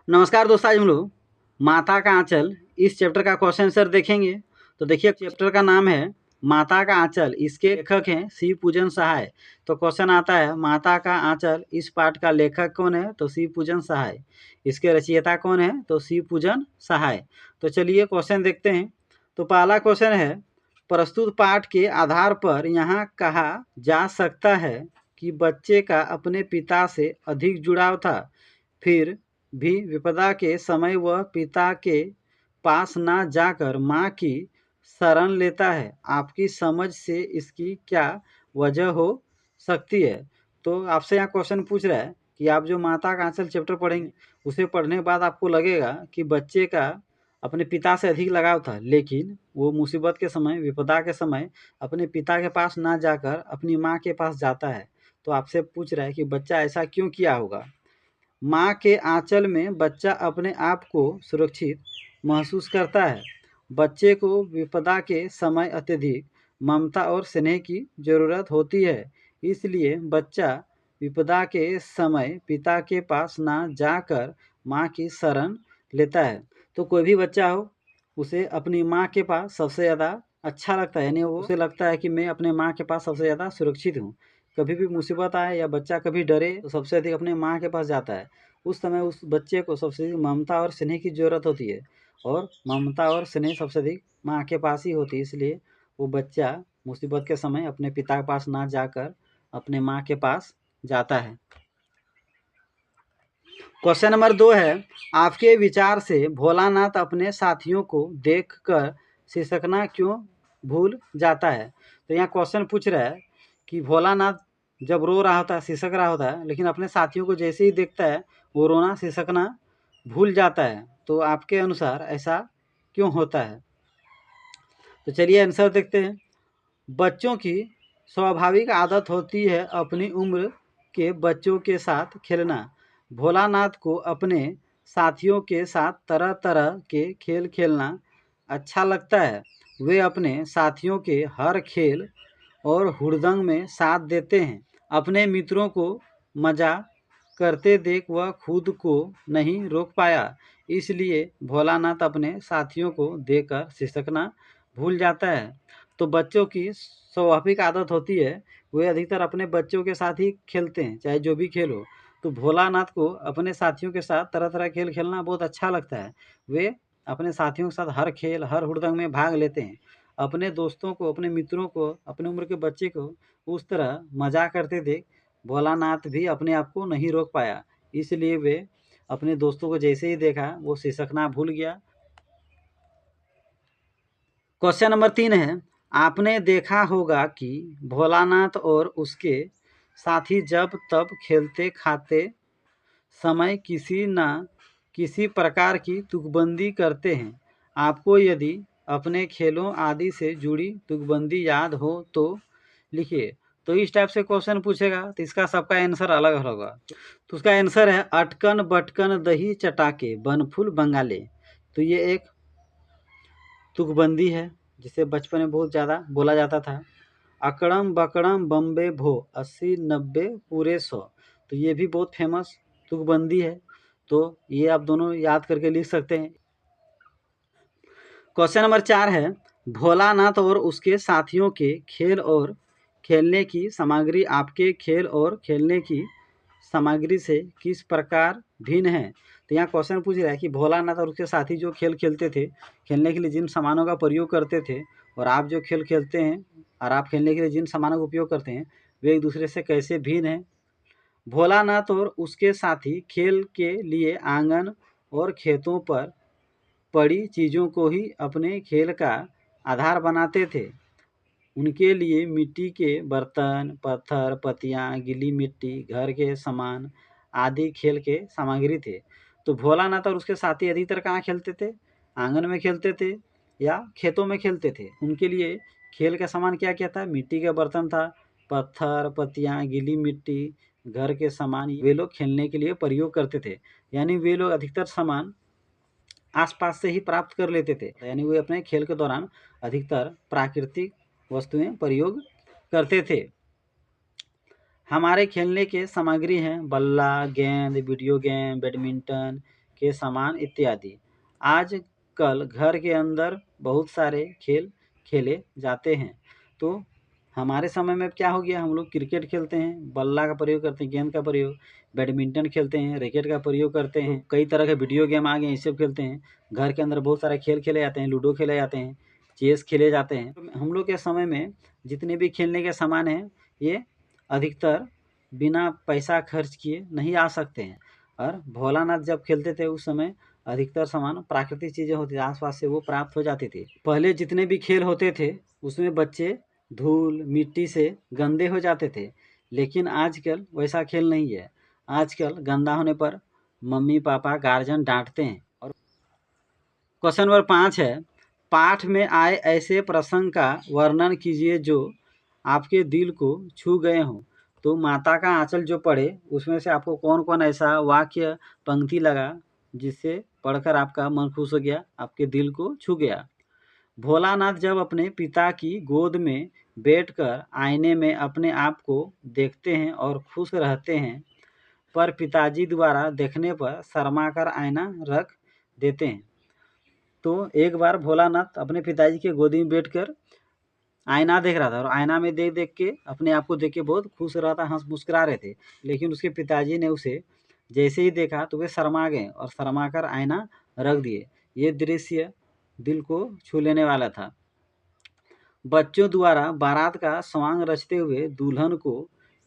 नमस्कार दोस्तों, आज हम लोग माता का आंचल इस चैप्टर का क्वेश्चन आंसर देखेंगे। तो देखिए, चैप्टर का नाम है माता का आंचल। इसके लेखक हैं शिव पूजन सहाय। तो क्वेश्चन आता है माता का आंचल, इस पाठ का लेखक कौन है? तो शिव पूजन सहाय। इसके रचयिता कौन है? तो शिव पूजन सहाय। तो चलिए क्वेश्चन देखते हैं। तो पहला क्वेश्चन है, प्रस्तुत पाठ के आधार पर यहाँ कहा जा सकता है कि बच्चे का अपने पिता से अधिक जुड़ाव था, फिर भी विपदा के समय वह पिता के पास ना जाकर माँ की शरण लेता है। आपकी समझ से इसकी क्या वजह हो सकती है? तो आपसे यहाँ क्वेश्चन पूछ रहा है कि आप जो माता का आंचल चैप्टर पढ़ेंगे, उसे पढ़ने के बाद आपको लगेगा कि बच्चे का अपने पिता से अधिक लगाव था, लेकिन वो मुसीबत के समय, विपदा के समय अपने पिता के पास ना जाकर अपनी माँ के पास जाता है। तो आपसे पूछ रहा है कि बच्चा ऐसा क्यों किया होगा। माँ के आंचल में बच्चा अपने आप को सुरक्षित महसूस करता है। बच्चे को विपदा के समय अत्यधिक ममता और स्नेह की जरूरत होती है, इसलिए बच्चा विपदा के समय पिता के पास ना जाकर माँ की शरण लेता है। तो कोई भी बच्चा हो, उसे अपनी माँ के पास सबसे ज़्यादा अच्छा लगता है, यानी वो उसे लगता है कि मैं अपने माँ के पास सबसे ज़्यादा सुरक्षित हूँ। कभी भी मुसीबत आए या बच्चा कभी डरे तो सबसे अधिक अपने माँ के पास जाता है। उस समय उस बच्चे को सबसे अधिक ममता और स्नेह की ज़रूरत होती है, और ममता और स्नेह सबसे अधिक माँ के पास ही होती है, इसलिए वो बच्चा मुसीबत के समय अपने पिता के पास ना जाकर अपने माँ के पास जाता है। क्वेश्चन नंबर 2 है, आपके विचार से भोलानाथ अपने साथियों को देखकर सिसकना क्यों भूल जाता है? तो यहाँ क्वेश्चन पूछ रहा है कि भोलानाथ जब रो रहा होता है, सिसक रहा होता है, लेकिन अपने साथियों को जैसे ही देखता है वो रोना सिसकना भूल जाता है। तो आपके अनुसार ऐसा क्यों होता है? तो चलिए आंसर देखते हैं। बच्चों की स्वाभाविक आदत होती है अपनी उम्र के बच्चों के साथ खेलना। भोलानाथ को अपने साथियों के साथ तरह तरह के खेल खेलना अच्छा लगता है। वे अपने साथियों के हर खेल और हुड़दंग में साथ देते हैं। अपने मित्रों को मजा करते देख वह खुद को नहीं रोक पाया, इसलिए भोलानाथ अपने साथियों को देखकर सिसकना भूल जाता है। तो बच्चों की स्वाभाविक आदत होती है, वे अधिकतर अपने बच्चों के साथ ही खेलते हैं, चाहे जो भी खेल हो। तो भोलानाथ को अपने साथियों के साथ तरह तरह खेल खेलना बहुत अच्छा लगता है। वे अपने साथियों के साथ हर खेल, हर हुड़दंग में भाग लेते हैं। अपने दोस्तों को, अपने मित्रों को, अपने उम्र के बच्चे को उस तरह मजा करते देख भोलानाथ भी अपने आप को नहीं रोक पाया, इसलिए वे अपने दोस्तों को जैसे ही देखा वो सिसकना भूल गया। क्वेश्चन नंबर 3 है, आपने देखा होगा कि भोलानाथ और उसके साथी जब तब खेलते खाते समय किसी न किसी प्रकार की तुकबंदी करते हैं। आपको यदि अपने खेलों आदि से जुड़ी तुकबंदी याद हो तो लिखिए। तो इस टाइप से क्वेश्चन पूछेगा तो इसका सबका आंसर अलग होगा। तो उसका आंसर है, अटकन बटकन दही चटाके बनफूल बंगाले। तो ये एक तुकबंदी है जिसे बचपन में बहुत ज़्यादा बोला जाता था। अकड़म बकड़म बम्बे भो 80-90 पूरे 100। तो ये भी बहुत फेमस तुकबंदी है। तो ये आप दोनों याद करके लिख सकते हैं। क्वेश्चन नंबर 4 है, भोलानाथ और उसके साथियों के खेल और खेलने की सामग्री आपके खेल और खेलने की सामग्री से किस प्रकार भिन्न है? तो यहाँ क्वेश्चन पूछ रहा है कि भोलानाथ और उसके साथी जो खेल खेलते थे, खेलने के लिए जिन सामानों का प्रयोग करते थे, और आप जो खेल खेलते हैं और आप खेलने के लिए जिन सामानों का उपयोग करते हैं, वे एक दूसरे से कैसे भिन्न हैं? भोलानाथ और उसके साथी खेल के लिए आंगन और खेतों पर पड़ी चीज़ों को ही अपने खेल का आधार बनाते थे। उनके लिए मिट्टी के बर्तन, पत्थर, पत्तियाँ, गीली मिट्टी, घर के सामान आदि खेल के सामग्री थे। तो भोलानाथ और उसके साथी अधिकतर कहाँ खेलते थे? आंगन में खेलते थे या खेतों में खेलते थे। उनके लिए खेल का सामान क्या क्या था? मिट्टी का बर्तन था, पत्थर, पत्तियाँ, गीली मिट्टी, घर के सामान, वे लोग खेलने के लिए प्रयोग करते थे। यानी वे लोग अधिकतर सामान आसपास से ही प्राप्त कर लेते थे, यानी वे अपने खेल के दौरान अधिकतर प्राकृतिक वस्तुएं प्रयोग करते थे। हमारे खेलने के सामग्री हैं बल्ला, गेंद, वीडियो गेम, बैडमिंटन, के सामान इत्यादि। आजकल घर के अंदर बहुत सारे खेल खेले जाते हैं। तो हमारे समय में क्या हो गया, हम लोग क्रिकेट खेलते हैं, बल्ला का प्रयोग करते हैं, गेंद का प्रयोग, बैडमिंटन खेलते हैं, रैकेट का प्रयोग करते हैं, कई तरह के वीडियो गेम आ गए हैं, ये सब खेलते हैं। घर के अंदर बहुत सारे खेल खेले जाते हैं, लूडो खेले जाते हैं, चेस खेले जाते हैं। हम लोग के समय में जितने भी खेलने के सामान हैं, ये अधिकतर बिना पैसा खर्च किए नहीं आ सकते हैं। और भोलानाथ जब खेलते थे उस समय अधिकतर सामान प्राकृतिक चीज़ें होती थी, आसपास से वो प्राप्त हो जाती थी। पहले जितने भी खेल होते थे उसमें बच्चे धूल मिट्टी से गंदे हो जाते थे, लेकिन आजकल वैसा खेल नहीं है। आजकल गंदा होने पर मम्मी पापा गार्जियन डांटते हैं। और क्वेश्चन नंबर 5 है, पाठ में आए ऐसे प्रसंग का वर्णन कीजिए जो आपके दिल को छू गए हों। तो माता का आंचल जो पढ़े उसमें से आपको कौन कौन ऐसा वाक्य पंक्ति लगा जिससे पढ़कर आपका मन खुश हो गया, आपके दिल को छू गया। भोलानाथ जब अपने पिता की गोद में बैठकर आईने में अपने आप को देखते हैं और खुश रहते हैं, पर पिताजी द्वारा देखने पर शर्माकर आईना रख देते हैं। तो एक बार भोलानाथ अपने पिताजी के गोदी में बैठकर आईना देख रहा था और आईना में देख देख के अपने आप को देख के बहुत खुश रहा था, हंस मुस्कुरा रहे थे। लेकिन उसके पिताजी ने उसे जैसे ही देखा तो वे शर्मा गए और शर्मा कर आईना रख दिए। ये दृश्य दिल को छू लेने वाला था। बच्चों द्वारा बारात का स्वांग रचते हुए दुल्हन को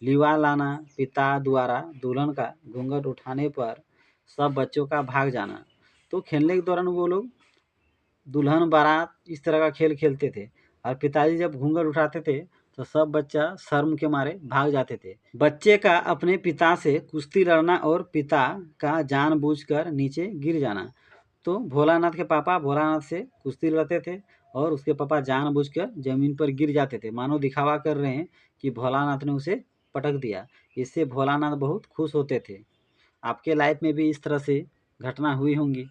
लिवा लाना, पिता द्वारा दुल्हन का घूंघट उठाने पर सब बच्चों का भाग जाना। तो खेलने के दौरान वो लोग दुल्हन बारात इस तरह का खेल खेलते थे और पिताजी जब घूंघट उठाते थे तो सब बच्चा शर्म के मारे भाग जाते थे। बच्चे का अपने पिता से कुश्ती लड़ना और पिता का जानबूझकर नीचे गिर जाना। तो भोलानाथ के पापा भोलानाथ से कुश्ती लड़ते थे और उसके पापा जानबूझकर जमीन पर गिर जाते थे, मानो दिखावा कर रहे हैं कि भोलानाथ ने उसे पटक दिया। इससे भोलानाथ बहुत खुश होते थे। आपके लाइफ में भी इस तरह से घटना हुई होंगी।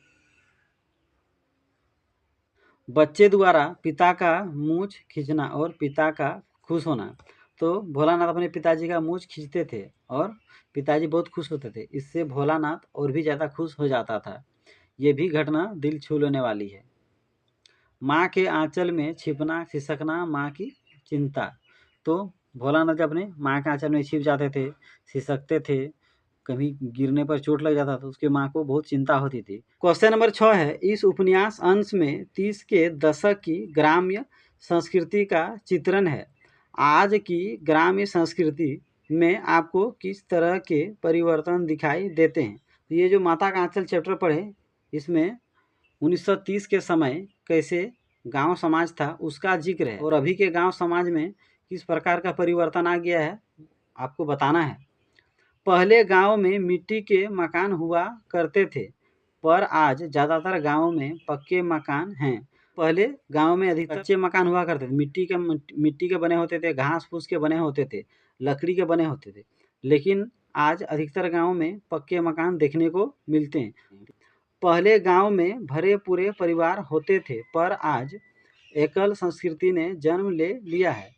बच्चे द्वारा पिता का मूंछ खींचना और पिता का खुश होना। तो भोलानाथ अपने पिताजी का मूंछ खींचते थे और पिताजी बहुत खुश होते थे। इससे भोलानाथ और भी ज़्यादा खुश हो जाता था। ये भी घटना दिल छू लेने वाली है। माँ के आंचल में छिपना खिसकना माँ की चिंता। तो भोलानाथ जब अपने माँ के आंचल में छिप जाते थे, खिसकते थे, कभी गिरने पर चोट लग जाता तो उसकी माँ को बहुत चिंता होती थी। क्वेश्चन नंबर 6 है, इस उपन्यास अंश में 30 के दशक की ग्राम्य संस्कृति का चित्रण है। आज की ग्राम्य संस्कृति में आपको किस तरह के परिवर्तन दिखाई देते हैं। तो ये जो माता का आंचल चैप्टर पढ़े, इसमें 1930 के समय कैसे गांव समाज था उसका जिक्र है और अभी के गांव समाज में किस प्रकार का परिवर्तन आ गया है आपको बताना है। पहले गांव में मिट्टी के मकान हुआ करते थे, पर आज ज़्यादातर गांवों में पक्के मकान हैं। पहले गांव में अधिक कच्चे मकान हुआ करते थे, मिट्टी के बने होते थे, घास फूस के बने होते थे, लकड़ी के बने होते थे। लेकिन आज अधिकतर गांव में पक्के मकान देखने को मिलते हैं। पहले गांव में भरे पूरे परिवार होते थे, पर आज एकल संस्कृति ने जन्म ले लिया है।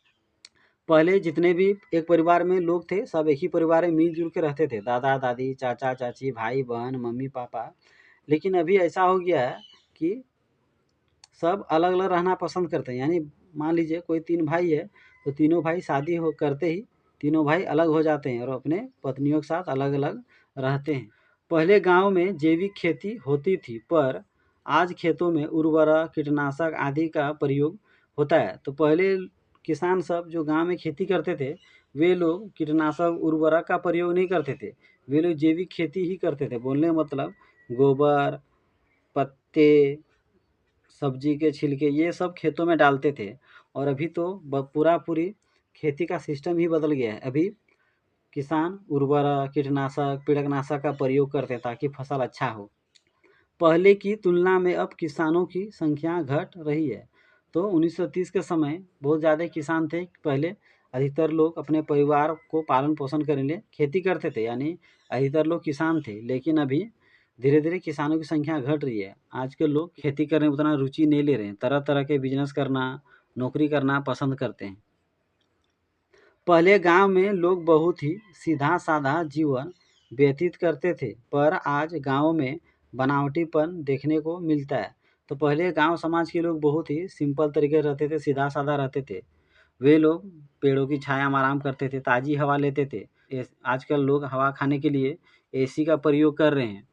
पहले जितने भी एक परिवार में लोग थे सब एक ही परिवार में मिलजुल के रहते थे, दादा दादी, चाचा चाची, भाई बहन, मम्मी पापा। लेकिन अभी ऐसा हो गया है कि सब अलग अलग रहना पसंद करते हैं। यानी मान लीजिए कोई 3 भाई है तो तीनों भाई शादी हो करते ही तीनों भाई अलग हो जाते हैं और अपने पत्नियों के साथ अलग अलग रहते हैं। पहले गांव में जैविक खेती होती थी, पर आज खेतों में उर्वरक कीटनाशक आदि का प्रयोग होता है। तो पहले किसान सब जो गांव में खेती करते थे वे लोग कीटनाशक उर्वरक का प्रयोग नहीं करते थे, वे लोग जैविक खेती ही करते थे। बोलने मतलब गोबर, पत्ते, सब्जी के छिलके ये सब खेतों में डालते थे। और अभी तो पूरी खेती का सिस्टम ही बदल गया है। अभी किसान उर्वरक कीटनाशक पीड़कनाशक का प्रयोग करते हैं ताकि फसल अच्छा हो। पहले की तुलना में अब किसानों की संख्या घट रही है। तो 1930 के समय बहुत ज़्यादा किसान थे। पहले अधिकतर लोग अपने परिवार को पालन पोषण करने के लिए खेती करते थे, यानी अधिकतर लोग किसान थे। लेकिन अभी धीरे धीरे किसानों की संख्या घट रही है। आज के लोग खेती करने में उतना रुचि नहीं ले रहे हैं, तरह तरह के बिजनेस करना, नौकरी करना पसंद करते हैं। पहले गांव में लोग बहुत ही सीधा साधा जीवन व्यतीत करते थे, पर आज गांव में बनावटीपन देखने को मिलता है। तो पहले गांव समाज के लोग बहुत ही सिंपल तरीके रहते थे, सीधा साधा रहते थे। वे लोग पेड़ों की छाया में आराम करते थे, ताज़ी हवा लेते थे। आजकल लोग हवा खाने के लिए एसी का प्रयोग कर रहे हैं।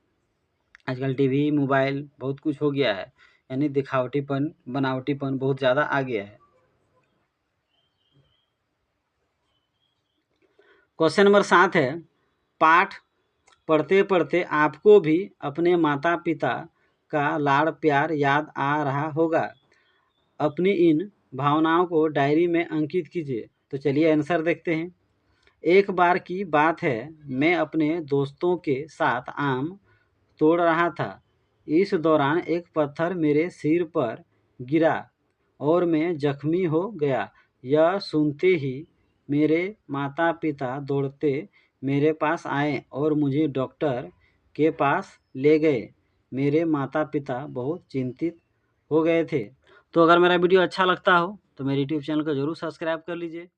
आजकल टीवी, मोबाइल बहुत कुछ हो गया है, यानी दिखावटीपन, बनावटीपन बहुत ज़्यादा आ गया है। क्वेश्चन नंबर 7 है, पाठ पढ़ते पढ़ते आपको भी अपने माता पिता का लाड़ प्यार याद आ रहा होगा। अपनी इन भावनाओं को डायरी में अंकित कीजिए। तो चलिए आंसर देखते हैं। एक बार की बात है, मैं अपने दोस्तों के साथ आम तोड़ रहा था। इस दौरान एक पत्थर मेरे सिर पर गिरा और मैं जख्मी हो गया। यह सुनते ही मेरे माता पिता दौड़ते मेरे पास आए और मुझे डॉक्टर के पास ले गए। मेरे माता पिता बहुत चिंतित हो गए थे। तो अगर मेरा वीडियो अच्छा लगता हो तो मेरे यूट्यूब चैनल को ज़रूर सब्सक्राइब कर लीजिए।